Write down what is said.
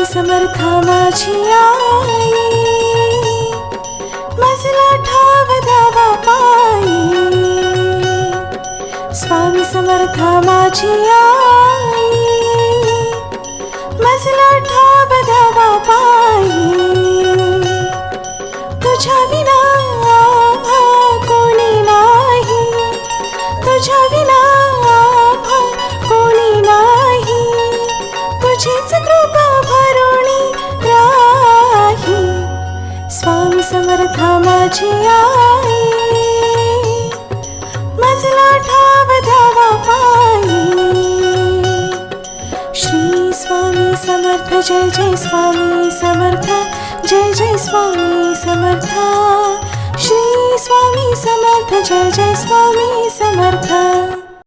समर्था माझी आई, मजला ठाव द्यावा पायी. स्वामी समर्था माझी आई, मजला ठाव द्यावा पायी. तुझ्या विना आम्हा कोणी नाही, तुझ्या विना आम्हा कोणी नाही. तुझीच कृपा भरुणी राही. स्वामी समर्था माझी आई, मजला ठाव द्यावा पायी. श्री स्वामी समर्थ जय जय स्वामी समर्थ, जय जय स्वामी समर्थ. श्री स्वामी समर्थ जय जय स्वामी समर्थ.